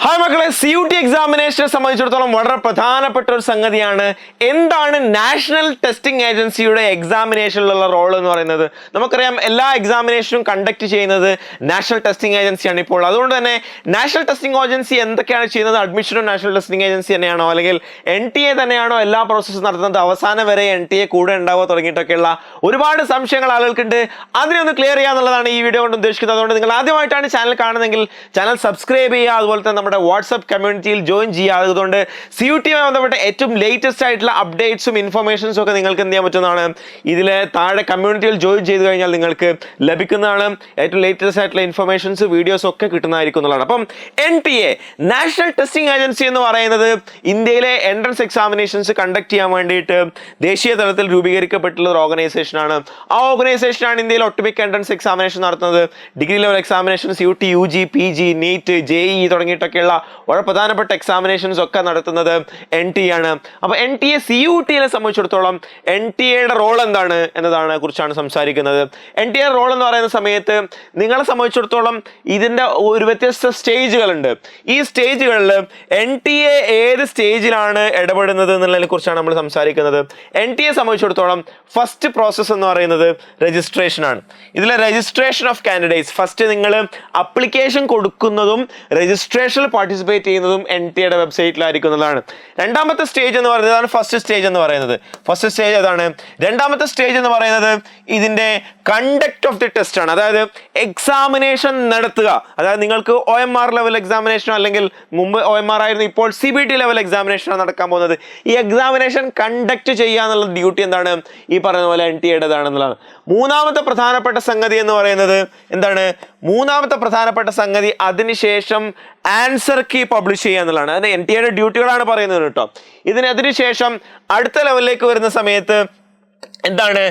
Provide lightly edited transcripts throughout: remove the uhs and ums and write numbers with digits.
Hi മക്കളെ, CUT എക്സാമിനേഷനെ സംബന്ധിച്ചിടത്തോളം വളരെ പ്രധാനപ്പെട്ട ഒരു സംഗതിയാണ് എന്താണ് നാഷണൽ ടെസ്റ്റിംഗ് ഏജൻസിയുടെ എക്സാമിനേഷനിലുള്ള റോൾ എന്ന് പറയുന്നത്. നമുക്കറിയാം എല്ലാ എക്സാമിനേഷനും കണ്ടക്ട് ചെയ്യുന്നത് നാഷണൽ ടെസ്റ്റിംഗ് ഏജൻസിയാണ് ഇപ്പോൾ. അതുകൊണ്ട് തന്നെ നാഷണൽ ടെസ്റ്റിംഗ് ഏജൻസി എന്തൊക്കെയാണ് ചെയ്യുന്നത്? അഡ്മിഷനും നാഷണൽ ടെസ്റ്റിംഗ് ഏജൻസി തന്നെയാണോ, അല്ലെങ്കിൽ NTA തന്നെയാണോ എല്ലാ പ്രോസസ്സും നടത്തുന്നത്? അവസാനം വരെ NTA കൂടെ ഉണ്ടാവുക തുടങ്ങിയിട്ടൊക്കെയുള്ള ഒരുപാട് സംശയങ്ങൾ ആളുകൾക്കുണ്ട്. അതിനെ ഒന്ന് ക്ലിയർ ചെയ്യാന്നുള്ളതാണ് ഈ വീഡിയോ കൊണ്ട് ഉദ്ദേശിക്കുന്നത്. അതുകൊണ്ട് നിങ്ങൾ ആദ്യമായിട്ടാണ് ചാനൽ കാണുന്നതെങ്കിൽ ചാനൽ സബ്സ്ക്രൈബ് ചെയ്യുക, അതുപോലെ തന്നെ നമ്മുടെ വാട്സ്ആപ്പ് കമ്മ്യൂണിറ്റിയിൽ ജോയിൻ ചെയ്യുക. അതുകൊണ്ട് CUT-യുമായി ബന്ധപ്പെട്ട ഏറ്റവും ലേറ്റസ്റ്റ് ആയിട്ടുള്ള അപ്ഡേറ്റ്സും ഇൻഫർമേഷൻസും ഒക്കെ നിങ്ങൾക്ക് എന്ത് ചെയ്യാൻ പറ്റുന്നതാണ്. ഇതിൽ താഴെ കമ്മ്യൂണിറ്റിയിൽ ജോയിൻ ചെയ്ത് കഴിഞ്ഞാൽ നിങ്ങൾക്ക് ലഭിക്കുന്നതാണ്. ഏറ്റവും ലേറ്റസ്റ്റ് ആയിട്ടുള്ള ഇൻഫർമേഷൻസ് വീഡിയോസ് ഒക്കെ കിട്ടുന്നതായിരിക്കും എന്നുള്ളതാണ്. അപ്പം NTA നാഷണൽ ടെസ്റ്റിംഗ് ഏജൻസി എന്ന് പറയുന്നത് ഇന്ത്യയിലെ എൻട്രൻസ് എക്സാമിനേഷൻസ് കണ്ടക്ട് ചെയ്യാൻ വേണ്ടിയിട്ട് ദേശീയ തലത്തിൽ രൂപീകരിക്കപ്പെട്ടുള്ള ഒരു ഓർഗനൈസേഷനാണ്. ആ ഓർഗനൈസേഷനാണ് ഇന്ത്യയിൽ ഒട്ടുമിക്ക എൻട്രൻസ് എക്സാമിനേഷൻ നടത്തുന്നത്. Degree level examination, CUT, UG, PG, NEET, JEE തുടങ്ങിയിട്ടൊക്കെയുള്ള വളരെ പ്രധാനപ്പെട്ട എക്സാമിനേഷൻസ് ഒക്കെ നടത്തുന്നത് NTA ആണ്. അപ്പോൾ NTA CUT-യെ സംബന്ധിച്ചിടത്തോളം NTA-യുടെ റോൾ എന്താണ് എന്നതാണ് കുറിച്ചാണ് സംസാരിക്കുന്നത്. NTA റോൾ എന്ന് പറയുന്ന സമയത്ത് നിങ്ങളെ സംബന്ധിച്ചിടത്തോളം ഇതിൻ്റെ ഒരു വ്യത്യസ്ത സ്റ്റേജുകളുണ്ട്. ഈ സ്റ്റേജുകളിൽ NTA ഏത് സ്റ്റേജിലാണ് ഇടപെടുന്നത് എന്നുള്ളതിനെ കുറിച്ചാണ് നമ്മൾ സംസാരിക്കുന്നത്. NTA സംബന്ധിച്ചിടത്തോളം ഫസ്റ്റ് പ്രോസസ്സ് എന്ന് പറയുന്നത് രജിസ്ട്രേഷൻ ആണ്. ഇതിലെ രജിസ്ട്രേഷൻ ഓഫ് കാൻഡിഡേറ്റ്സ്, ഫസ്റ്റ് നിങ്ങൾ അപ്ലിക്കേഷൻ കൊടുക്കുന്നതും രജിസ്ട്രേഷനിൽ പാർട്ടിസിപ്പേറ്റ് ചെയ്യുന്നതും NTA-യുടെ വെബ്സൈറ്റിലായിരിക്കുന്നതാണ്. രണ്ടാമത്തെ സ്റ്റേജ് എന്ന് പറയുന്നതാണ് ഫസ്റ്റ് സ്റ്റേജ് എന്ന് പറയുന്നത്. ഫസ്റ്റ് സ്റ്റേജ് അതാണ്. രണ്ടാമത്തെ സ്റ്റേജ് എന്ന് പറയുന്നത് ഇതിൻ്റെ കണ്ടക്ട് ഓഫ് ദി ടെസ്റ്റ് ആണ്. അതായത് എക്സാമിനേഷൻ നടത്തുക. അതായത് നിങ്ങൾക്ക് OMR ലെവൽ എക്സാമിനേഷനോ, അല്ലെങ്കിൽ മുമ്പ് OMR ആയിരുന്നു, ഇപ്പോൾ CBT ലെവൽ എക്സാമിനേഷനാണ് നടക്കാൻ പോകുന്നത്. ഈ എക്സാമിനേഷൻ കണ്ടക്ട് ചെയ്യുക എന്നുള്ള ഡ്യൂട്ടി എന്താണ്, ഈ പറയുന്ന പോലെ NTA-യുടേതാണെന്നുള്ളതാണ്. മൂന്നാമത്തെ പ്രധാനപ്പെട്ട സംഗതി എന്ന് പറയുന്നത് എന്താണ്? മൂന്നാമത്തെ പ്രധാനപ്പെട്ട സംഗതി അതിനുശേഷം ആൻസർ കീ പബ്ലിഷ് ചെയ്യുക എന്നുള്ളതാണ്. അതിന് NTA-യുടെ ഡ്യൂട്ടികളാണ് പറയുന്നത് കേട്ടോ. അതിനുശേഷം അടുത്ത ലെവലിലേക്ക് വരുന്ന സമയത്ത് എന്താണ്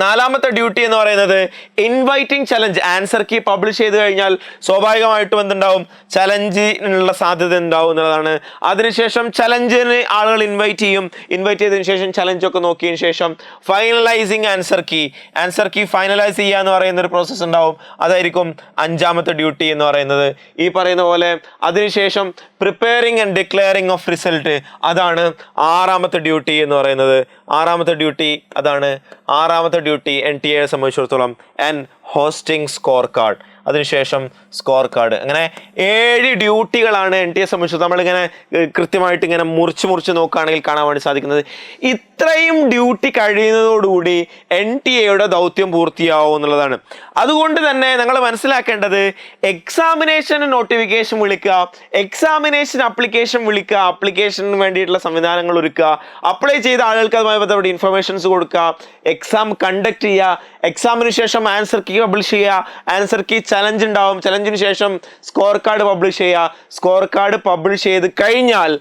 നാലാമത്തെ ഡ്യൂട്ടി എന്ന് പറയുന്നത്? Inviting challenge. Answer key publish ചെയ്ത് കഴിഞ്ഞാൽ സ്വാഭാവികമായിട്ടും എന്തുണ്ടാവും? ചലഞ്ചിനുള്ള സാധ്യത ഉണ്ടാവും എന്നുള്ളതാണ്. അതിനുശേഷം ചലഞ്ചിന് ആളുകൾ ഇൻവൈറ്റ് ചെയ്യും. ഇൻവൈറ്റ് ചെയ്തതിനു ശേഷം ചലഞ്ചൊക്കെ നോക്കിയതിനു ശേഷം ഫൈനലൈസിങ് ആൻസർ കീ ഫൈനലൈസ് ചെയ്യുക എന്ന് പറയുന്ന ഒരു പ്രോസസ്സ് ഉണ്ടാവും. അതായിരിക്കും അഞ്ചാമത്തെ ഡ്യൂട്ടി എന്ന് പറയുന്നത്. ഈ പറയുന്ന പോലെ അതിനുശേഷം preparing and declaring of result, അതാണ് ആറാമത്തെ ഡ്യൂട്ടി എന്ന് പറയുന്നത്. ആറാമത്തെ ഡ്യൂട്ടി NTA-യെ സംബന്ധിച്ചിടത്തോളം ആൻഡ് ഹോസ്റ്റിംഗ് സ്കോർ കാർഡ്. അതിനുശേഷം സ്കോർ കാർഡ്. അങ്ങനെ 7 ഡ്യൂട്ടികളാണ് NTA സംബന്ധിച്ചിടത്തോളം. നമ്മളിങ്ങനെ കൃത്യമായിട്ട് ഇങ്ങനെ മുറിച്ച് നോക്കുകയാണെങ്കിൽ കാണാൻ വേണ്ടി സാധിക്കുന്നത്. ഇത്രയും ഡ്യൂട്ടി കഴിയുന്നതോടുകൂടി NTA-യുടെ ദൗത്യം പൂർത്തിയാവും എന്നുള്ളതാണ്. അതുകൊണ്ട് തന്നെ നിങ്ങൾ മനസ്സിലാക്കേണ്ടത്, എക്സാമിനേഷൻ നോട്ടിഫിക്കേഷൻ വിളിക്കുക, എക്സാമിനേഷൻ അപ്ലിക്കേഷൻ വിളിക്കുക, അപ്ലിക്കേഷന് വേണ്ടിയിട്ടുള്ള സംവിധാനങ്ങൾ ഒരുക്കുക, അപ്ലൈ ചെയ്ത ആളുകൾക്ക് അതുമായി ബന്ധപ്പെട്ട ഇൻഫർമേഷൻസ് കൊടുക്കുക, എക്സാം കണ്ടക്ട് ചെയ്യുക, എക്സാമിന് ശേഷം ആൻസർ കീ പബ്ലിഷ് ചെയ്യുക, ആൻസർ കീ ചലഞ്ച് ഉണ്ടാവും, ചലഞ്ചിന് ശേഷം സ്കോർ കാർഡ് പബ്ലിഷ് ചെയ്യുക, സ്കോർ കാർഡ് പബ്ലിഷ് ചെയ്ത് കഴിഞ്ഞാൽ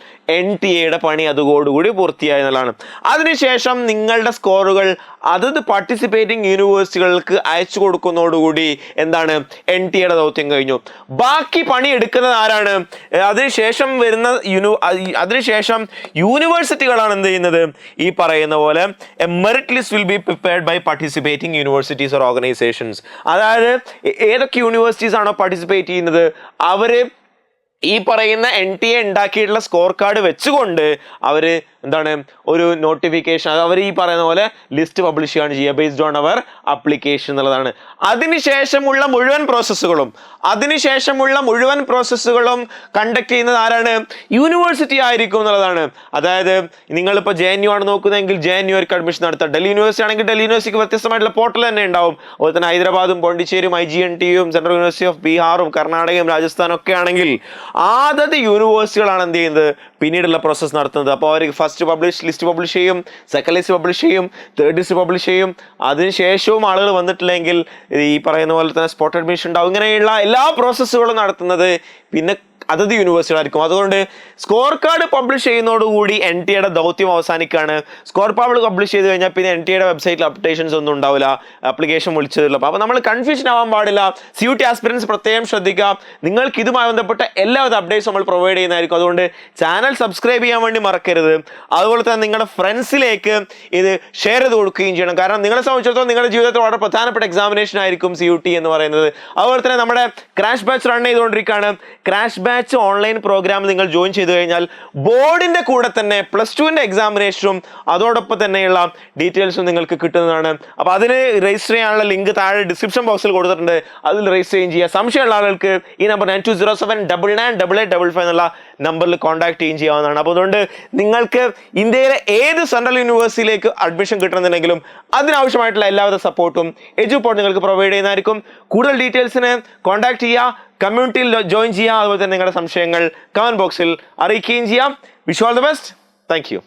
NTA-യുടെ പണി അതോടുകൂടി പൂർത്തിയായി എന്നുള്ളതാണ്. അതിനുശേഷം നിങ്ങളുടെ സ്കോറുകൾ അതത് പാർട്ടിസിപ്പേറ്റിംഗ് യൂണിവേഴ്സിറ്റികൾക്ക് അയച്ചു കൊടുക്കുന്നതോടുകൂടി എന്താണ്? NTA-യുടെ ദൗത്യം കഴിഞ്ഞു. ബാക്കി പണി എടുക്കുന്നത് ആരാണ്? അതിനുശേഷം യൂണിവേഴ്സിറ്റികളാണ് എന്ത് ചെയ്യുന്നത്? ഈ പറയുന്ന പോലെ a merit list will be prepared by participating universities or organisations. അതായത് ഏതൊക്കെ യൂണിവേഴ്സിറ്റീസ് ആണോ പാർട്ടിസിപ്പേറ്റ് ചെയ്യുന്നത് അവർ ഈ പറയുന്ന NTA ഉണ്ടാക്കിയിട്ടുള്ള സ്കോർ കാർഡ് വെച്ചുകൊണ്ട് അവർ എന്താണ് ഒരു നോട്ടിഫിക്കേഷൻ, അവർ ഈ പറയുന്ന പോലെ ലിസ്റ്റ് പബ്ലിഷ് ചെയ്യുകയാണ് ചെയ്യുക ബേസ്ഡ് ഓൺ അവർ അപ്ലിക്കേഷൻ എന്നുള്ളതാണ്. അതിനുശേഷമുള്ള മുഴുവൻ പ്രോസസ്സുകളും കണ്ടക്ട് ചെയ്യുന്നത് ആരാണ്? യൂണിവേഴ്സിറ്റി ആയിരിക്കും എന്നുള്ളതാണ്. അതായത് നിങ്ങളിപ്പോൾ JNU ആണ് നോക്കുന്നതെങ്കിൽ JNUക്ക് അഡ്മിഷൻ നടത്തുക. ഡൽഹി യൂണിവേഴ്സിറ്റി ആണെങ്കിൽ ഡൽഹി യൂണിവേഴ്സിറ്റിക്ക് വ്യത്യസ്തമായിട്ടുള്ള പോർട്ടൽ തന്നെ ഉണ്ടാവും. അതുപോലെ തന്നെ ഹൈദരാബാദും പോണ്ടിച്ചേരിയും IGNTയും സെൻട്രൽ യൂണിവേഴ്സിറ്റി ഓഫ് ബീഹാറും കർണാടകയും രാജസ്ഥാനും ഒക്കെ ആണെങ്കിൽ അതത് യൂണിവേഴ്സിറ്റികളാണ് എന്ത് ചെയ്യുന്നത്? പിന്നീടുള്ള പ്രോസസ്സ് നടത്തുന്നത്. അപ്പോൾ അവർ ഫസ്റ്റ് ലിസ്റ്റ് പബ്ലിഷ് ചെയ്യും, സെക്കൻഡ് ലിസ്റ്റ് പബ്ലിഷ് ചെയ്യും, തേർഡ് ലിസ്റ്റ് പബ്ലിഷ് ചെയ്യും. അതിനുശേഷവും ആളുകൾ വന്നിട്ടില്ലെങ്കിൽ ഈ പറയുന്ന പോലെ തന്നെ സ്പോട്ട് അഡ്മിഷൻ ഉണ്ടാവും. ഇങ്ങനെയുള്ള എല്ലാ പ്രോസസ്സുകളും നടത്തുന്നത് പിന്നെ അതത് യൂണിവേഴ്സിറ്റികളായിരിക്കും. അതുകൊണ്ട് സ്കോർ കാർഡ് പബ്ലിഷ് ചെയ്യുന്നതോടുകൂടി NTA-യുടെ ദൗത്യം അവസാനിക്കുകയാണ്. സ്കോർ കാർഡ് പബ്ലിഷ് ചെയ്ത് കഴിഞ്ഞാൽ പിന്നെ NTA-യുടെ വെബ്സൈറ്റിൽ അപ്ഡേഷൻസ് ഒന്നും ഉണ്ടാവില്ല, ആപ്ലിക്കേഷൻ വിളിച്ചതില്ല. അപ്പോൾ നമ്മൾ കൺഫ്യൂഷൻ ആവാൻ പാടില്ല. CUT ആസ്പിറൻസ് പ്രത്യേകം ശ്രദ്ധിക്കുക. നിങ്ങൾക്ക് ഇതുമായി ബന്ധപ്പെട്ട എല്ലാവിധ അപ്ഡേറ്റ്സ് നമ്മൾ പ്രൊവൈഡ് ചെയ്യുന്നതായിരിക്കും. അതുകൊണ്ട് ചാനൽ സബ്സ്ക്രൈബ് ചെയ്യാൻ വേണ്ടി മറക്കരുത്. അതുപോലെ തന്നെ നിങ്ങളുടെ ഫ്രണ്ട്സിലേക്ക് ഇത് ഷെയർ ചെയ്ത് കൊടുക്കുകയും ചെയ്യണം. കാരണം നിങ്ങളെ സംബന്ധിച്ചിടത്തോളം നിങ്ങളുടെ ജീവിതത്തിൽ വളരെ പ്രധാനപ്പെട്ട എക്സാമിനേഷൻ ആയിരിക്കും CUT എന്ന് പറയുന്നത്. അതുപോലെ തന്നെ നമ്മുടെ ക്രാഷ് ബാച്ച് റൺ ചെയ്തുകൊണ്ടിരിക്കുകയാണ്. Crash batch batch online programme നിങ്ങൾ ജോയിൻ ചെയ്ത് കഴിഞ്ഞാൽ ബോർഡിന്റെ കൂടെ തന്നെ +2 എക്സാമിനേഷനും അതോടൊപ്പം തന്നെയുള്ള ഡീറ്റെയിൽസും നിങ്ങൾക്ക് കിട്ടുന്നതാണ്. അപ്പോൾ അതിന് രജിസ്റ്റർ ചെയ്യാനുള്ള ലിങ്ക് താഴെ ഡിസ്ക്രിപ്ഷൻ ബോക്സിൽ കൊടുത്തിട്ടുണ്ട്. അതിൽ രജിസ്റ്റർ ചെയ്യുക. സംശയമുള്ള ആളുകൾക്ക് ഈ നമ്പർ 9207998855 എന്നുള്ള നമ്പറിൽ കോൺടാക്ട് ചെയ്യാവുന്നതാണ്. അപ്പോൾ അതുകൊണ്ട് നിങ്ങൾക്ക് ഇന്ത്യയിലെ ഏത് സെൻട്രൽ യൂണിവേഴ്സിറ്റിയിലേക്ക് അഡ്മിഷൻ കിട്ടണമെന്നുണ്ടെങ്കിലും അതിനാവശ്യമായിട്ടുള്ള എല്ലാവിധ സപ്പോർട്ടും എജുപോർട്ട് നിങ്ങൾക്ക് പ്രൊവൈഡ് ചെയ്യുന്നതായിരിക്കും. കൂടുതൽ ഡീറ്റെയിൽസിന് കോൺടാക്ട് ചെയ്യുക, കമ്മ്യൂണിറ്റിയിൽ ജോയിൻ ചെയ്യുക, അതുപോലെ തന്നെ നിങ്ങളുടെ സംശയങ്ങൾ കമന്റ് ബോക്സിൽ അറിയിക്കുകയും ചെയ്യാം. Wish all the best. Thank you.